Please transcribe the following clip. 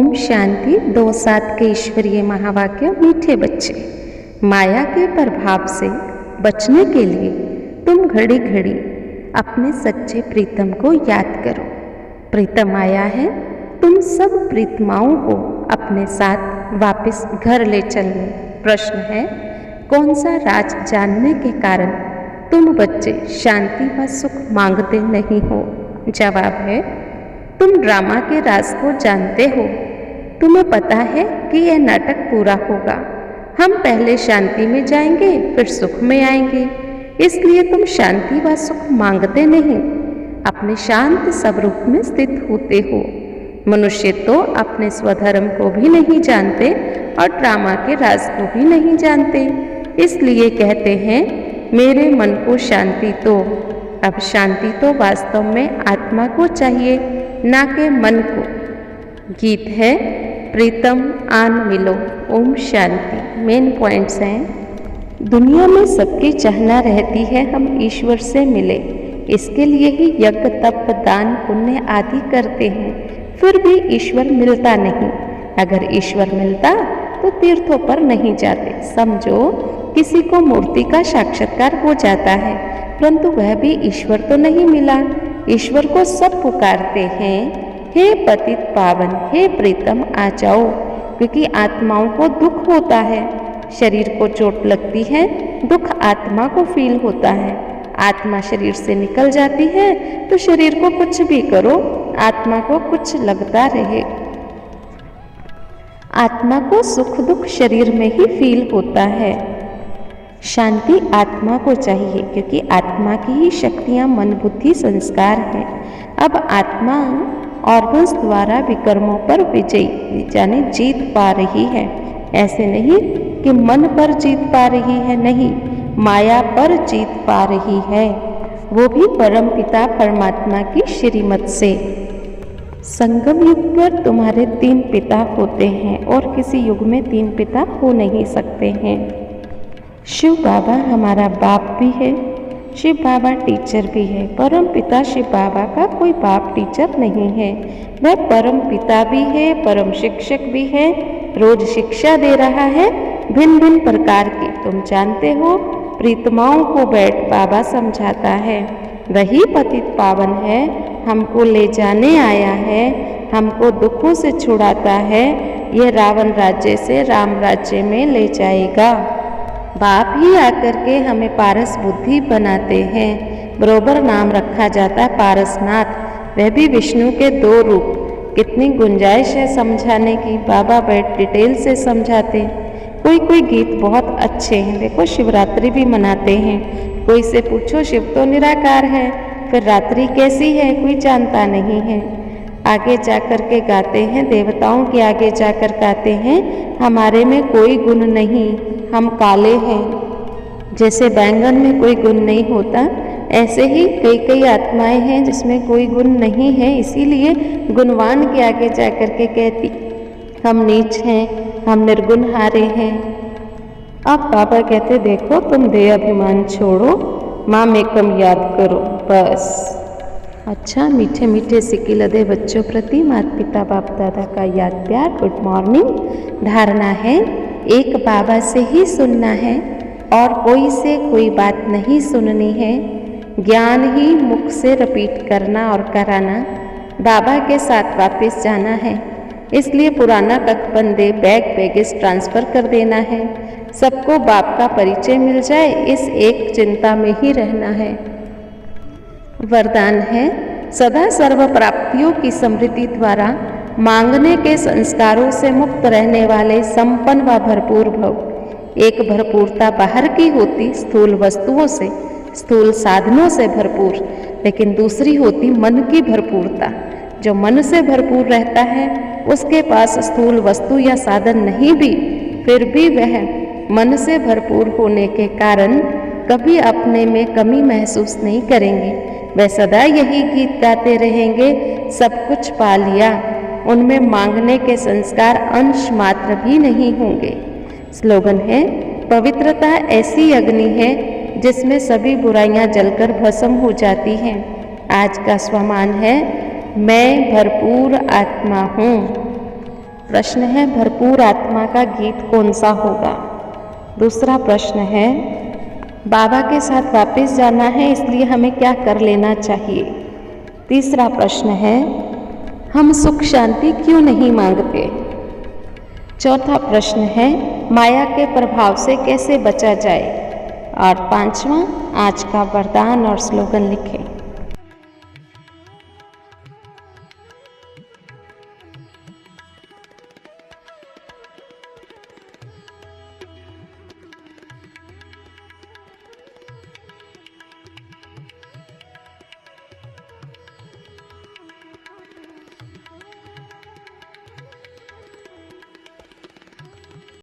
ओम शांति। 2-7 के ईश्वरीय महावाक्य। मीठे बच्चे, माया के प्रभाव से बचने के लिए तुम घड़ी घड़ी अपने सच्चे प्रीतम को याद करो। प्रीतम आया है, तुम सब प्रीतमाओं को अपने साथ वापस घर ले चलने। प्रश्न है, कौन सा राज जानने के कारण तुम बच्चे शांति व सुख मांगते नहीं हो? जवाब है, तुम ड्रामा के राज को जानते हो। तुम्हें पता है कि यह नाटक पूरा होगा। हम पहले शांति में जाएंगे, फिर सुख में आएंगे। इसलिए तुम शांति व सुख मांगते नहीं, अपने शांत स्वरूप में स्थित होते हो। मनुष्य तो अपने स्वधर्म को भी नहीं जानते और ड्रामा के राज को भी नहीं जानते। इसलिए कहते हैं, मेरे मन को शांति दो। अब शांति तो वास्तव में आत्मा को चाहिए, ना के मन को। गीत है, प्रीतम आन मिलो। ओम शांति। मेन पॉइंट्स हैं, दुनिया में सबकी चाहना रहती है हम ईश्वर से मिले। इसके लिए ही यज्ञ, तप, दान, पुण्य आदि करते हैं, फिर भी ईश्वर मिलता नहीं। अगर ईश्वर मिलता तो तीर्थों पर नहीं जाते। समझो, किसी को मूर्ति का साक्षात्कार हो जाता है, परंतु वह भी ईश्वर तो नहीं मिला। ईश्वर को सब पुकारते हैं, हे पतित पावन, हे प्रीतम आ जाओ। क्योंकि आत्माओं को दुख होता है, शरीर को चोट लगती है, दुख आत्मा को फील होता है। आत्मा शरीर से निकल जाती है तो शरीर को कुछ भी करो, आत्मा को कुछ लगता रहे। आत्मा को सुख दुख शरीर में ही फील होता है। शांति आत्मा को चाहिए, क्योंकि आत्मा की ही शक्तियाँ मन बुद्धि संस्कार हैं। अब आत्मा ऑर्गन्स द्वारा विकर्मों पर विजयी यानी जीत पा रही है। ऐसे नहीं कि मन पर जीत पा रही है, नहीं, माया पर जीत पा रही है, वो भी परम पिता परमात्मा की श्रीमत से। संगम युग पर तुम्हारे 3 पिता होते हैं और किसी युग में 3 पिता हो नहीं सकते हैं। शिव बाबा हमारा बाप भी है, शिव बाबा टीचर भी है। परम पिता शिव बाबा का कोई बाप टीचर नहीं है, वह परम पिता भी है, परम शिक्षक भी है, रोज शिक्षा दे रहा है भिन्न भिन्न प्रकार की। तुम जानते हो, प्रीतमाओं को बैठ बाबा समझाता है। वही पतित पावन है, हमको ले जाने आया है, हमको दुखों से छुड़ाता है। यह रावण राज्य से राम राज्य में ले जाएगा। बाप ही आकर के हमें पारस बुद्धि बनाते हैं। बरोबर नाम रखा जाता है पारसनाथ, वह भी विष्णु के 2 रूप। कितनी गुंजाइश है समझाने की, बाबा बैठ डिटेल से समझाते। कोई कोई गीत बहुत अच्छे हैं। देखो, शिवरात्रि भी मनाते हैं। कोई से पूछो, शिव तो निराकार है, फिर रात्रि कैसी है कोई जानता नहीं है। आगे जाकर के गाते हैं, देवताओं के आगे जाकर गाते हैं, हमारे में कोई गुण नहीं, हम काले हैं। जैसे बैंगन में कोई गुण नहीं होता, ऐसे ही कई कई आत्माएं हैं जिसमें कोई गुण नहीं है। इसीलिए गुणवान के आगे जाकर के कहती, हम नीच हैं, हम निर्गुण हारे हैं। अब बाबा कहते, देखो तुम देह अभिमान छोड़ो, माँ में कम याद करो, बस। अच्छा, मीठे मीठे सिक्के लदे बच्चों प्रति माता पिता बाप दादा का याद प्यार। Good morning. धारणा है, एक बाबा से ही सुनना है और कोई से कोई बात नहीं सुननी है। ज्ञान ही मुख से रिपीट करना और कराना। बाबा के साथ वापस जाना है, इसलिए पुराना कखबंदे बैग बैगेज ट्रांसफ़र कर देना है। सबको बाप का परिचय मिल जाए, इस एक चिंता में ही रहना है। वरदान है, सदा सर्व प्राप्तियों की समृद्धि द्वारा मांगने के संस्कारों से मुक्त रहने वाले संपन्न व भरपूर भव। एक भरपूरता बाहर की होती, स्थूल वस्तुओं से, स्थूल साधनों से भरपूर, लेकिन दूसरी होती मन की भरपूरता। जो मन से भरपूर रहता है, उसके पास स्थूल वस्तु या साधन नहीं भी, फिर भी वह मन से भरपूर होने के कारण कभी अपने में कमी महसूस नहीं करेंगे। वह सदा यही गीत गाते रहेंगे, सब कुछ पा लिया। उनमें मांगने के संस्कार अंश मात्र भी नहीं होंगे। स्लोगन है, पवित्रता ऐसी अग्नि है जिसमें सभी बुराइयां जलकर भस्म हो जाती हैं। आज का स्वमान है, मैं भरपूर आत्मा हूँ। प्रश्न है भरपूर आत्मा का गीत कौन सा होगा। दूसरा प्रश्न है बाबा के साथ वापस जाना है, इसलिए हमें क्या कर लेना चाहिए। तीसरा प्रश्न है हम सुख शांति क्यों नहीं मांगते। चौथा प्रश्न है माया के प्रभाव से कैसे बचा जाए। और पांचवा आज का वरदान और स्लोगन लिखें।